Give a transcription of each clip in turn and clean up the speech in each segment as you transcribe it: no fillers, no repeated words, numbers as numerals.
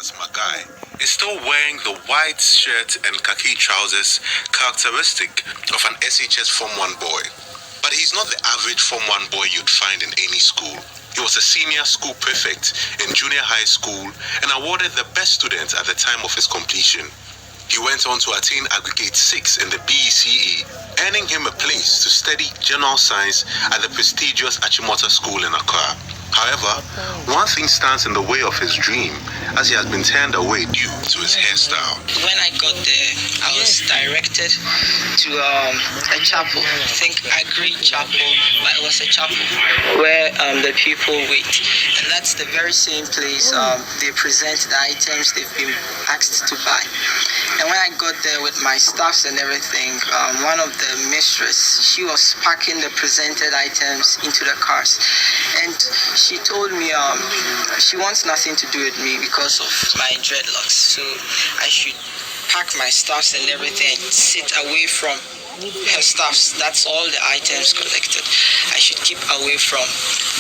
Nicholas Magai is still wearing the white shirt and khaki trousers characteristic of an SHS Form 1 boy. But he's not the average Form 1 boy you'd find in any school. He was a senior school prefect in junior high school and awarded the best student at the time of his completion. He went on to attain aggregate 6 in the BECE, earning him a place to study general science at the prestigious Achimota School in Accra. However, one thing stands in the way of his dream, as he has been turned away due to his hairstyle. When I got there, I was directed to a chapel. I think Agri Chapel, but it was a chapel where the people wait. And that's the very same place they present the items they've been asked to buy. And when I got there with my staffs and everything, one of the mistress, she was packing the presented items into the cars. And she told me she wants nothing to do with me because of my dreadlocks. So I should pack my stuffs and everything, sit away from her stuffs. That's all the items collected. I should keep away from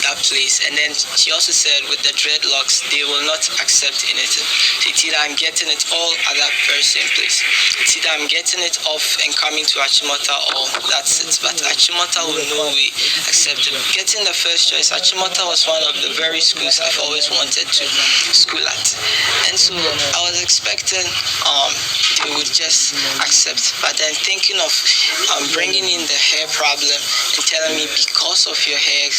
that place. And then she also said with the dreadlocks, they will not accept anything. It's either I'm getting it all at that very same place. It's either I'm getting it off and coming to Achimota, or that's it. But Achimota will no way accept it. Getting the first choice, Achimota was one of the very schools I've always wanted to school at. And so I was expecting they would just accept. But then thinking of bringing in the hair problem and telling me because of your hair,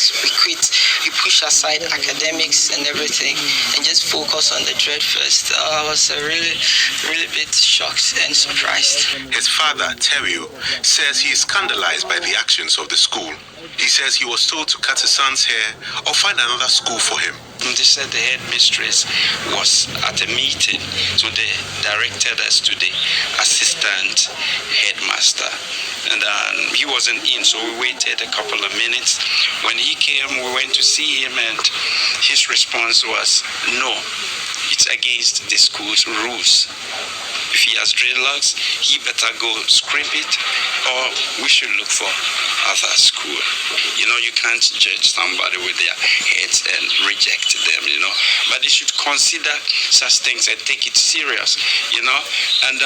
we push aside academics and everything and just focus on the dread first. I was really bit shocked and surprised. His father, Terrio, says he is scandalized by the actions of the school. He says he was told to cut his son's hair or find another school for him. They said the headmistress was at a meeting, so they directed us to the assistant headmaster. And he wasn't in, so we waited a couple of minutes. When he came, we went to see him, and his response was, no, it's against the school's rules. If he has dreadlocks, he better go scrape it, or we should look for other school. You know, you can't judge somebody with their heads and reject them, you know. But they should consider such things and take it serious, you know, and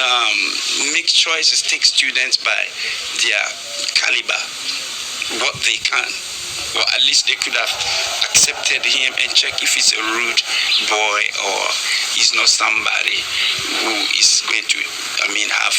make choices, take students by their caliber, what they can. Or at least they could have accepted him and checked if he's a rude boy or he's not somebody who is going to, have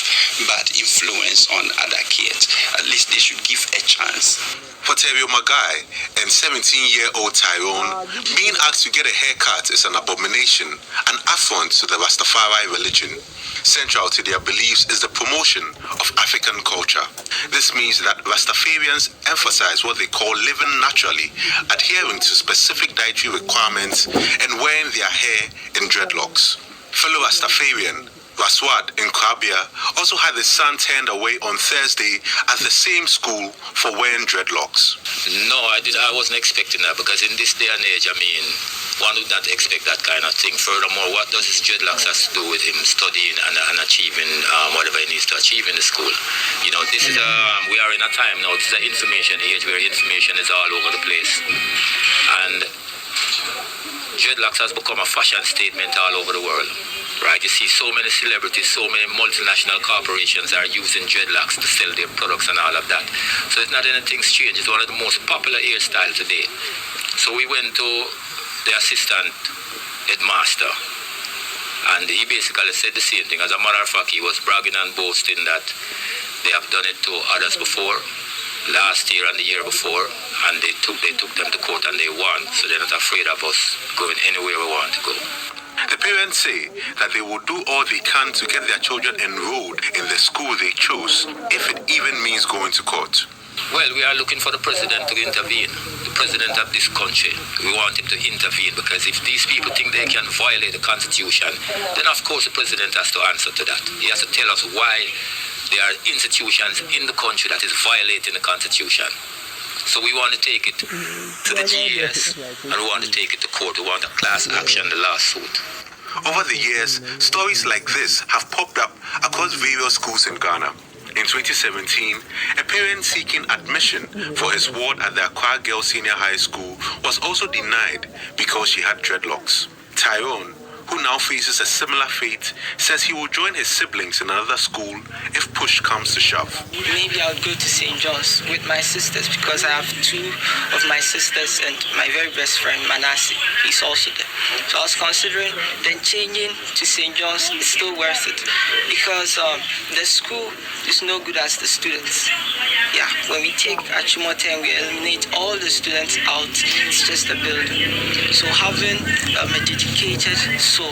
bad influence on other kids. At least they should give a chance. For Terrio Magai and 17-year-old Tyrone, being asked to get a haircut is an abomination, an affront to the Rastafari religion. Central to their beliefs is the promotion of African culture. This means that Rastafarians emphasize what they call living naturally, adhering to specific dietary requirements and wearing their hair in dreadlocks. Fellow Rastafarian Raswad in Krabia also had his son turned away on Thursday at the same school for wearing dreadlocks. No, I wasn't expecting that, because in this day and age, one would not expect that kind of thing. Furthermore, what does his dreadlocks have to do with him studying and achieving whatever he needs to achieve in the school? You know, this is we are in a time now, this is an information age where information is all over the place. And dreadlocks has become a fashion statement all over the world. Right, you see so many celebrities, so many multinational corporations are using dreadlocks to sell their products and all of that. So it's not anything strange. It's one of the most popular hairstyles today. So we went to the assistant headmaster, and he basically said the same thing. As a matter of fact, he was bragging and boasting that they have done it to others before, last year and the year before, and they took them to court and they won. So they're not afraid of us going anywhere we want to go. The parents say that they will do all they can to get their children enrolled in the school they chose, if it even means going to court. Well, we are looking for the president to intervene, the president of this country. We want him to intervene, because if these people think they can violate the Constitution, then of course the president has to answer to that. He has to tell us why there are institutions in the country that is violating the Constitution. So we want to take it to the GES, and we want to take it to court. We want a class action, the lawsuit. Over the years, stories like this have popped up across various schools in Ghana. In 2017, a parent seeking admission for his ward at the Accra Girls Senior High School was also denied because she had dreadlocks. Tyrone, who now faces a similar fate, says he will join his siblings in another school if push comes to shove. Maybe I would go to St. John's with my sisters because I have two of my sisters and my very best friend Manasseh. He's also there. So I was considering then changing to St. John's is still worth it because the school is no good as the students. Yeah, when we take Achimota and we eliminate all the students out, it's just a building. So having a dedicated soul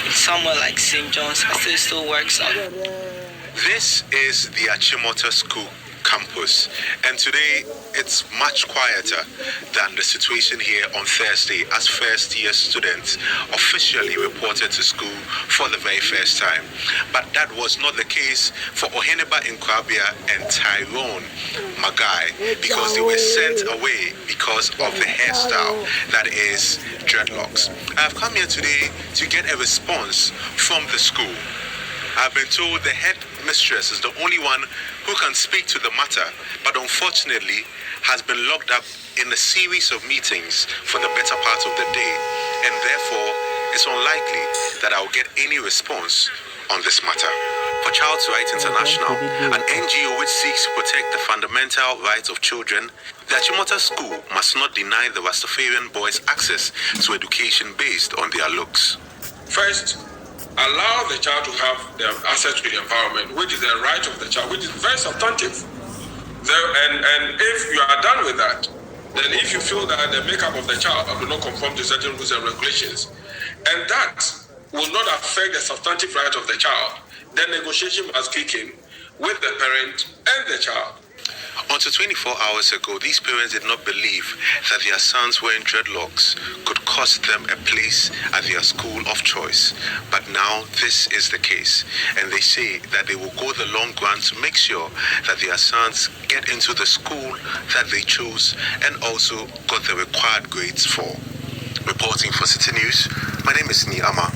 in somewhere like St. John's, I think it still works out. This is the Achimota School campus, and today it's much quieter than the situation here on Thursday as first-year students officially reported to school for the very first time. But that was not the case for Oheneba Nkwabia and Tyrone Magai because they were sent away because of the hairstyle that is dreadlocks. I have come here today to get a response from the school. I've been told the head mistress is the only one who can speak to the matter, but unfortunately has been locked up in a series of meetings for the better part of the day, and therefore it's unlikely that I'll get any response on this matter. For Child's Rights International, an NGO which seeks to protect the fundamental rights of children, the Achimota School must not deny the Rastafarian boys access to education based on their looks. First, allow the child to have the access to the environment, which is the right of the child, which is very substantive. And if you are done with that, then if you feel that the makeup of the child will not conform to certain rules and regulations, and that will not affect the substantive right of the child, then negotiation must kick in with the parent and the child. Until 24 hours ago, these parents did not believe that their sons wearing dreadlocks could cost them a place at their school of choice. But now this is the case, and they say that they will go the long run to make sure that their sons get into the school that they chose and also got the required grades for. Reporting for City News, my name is Ni Ama.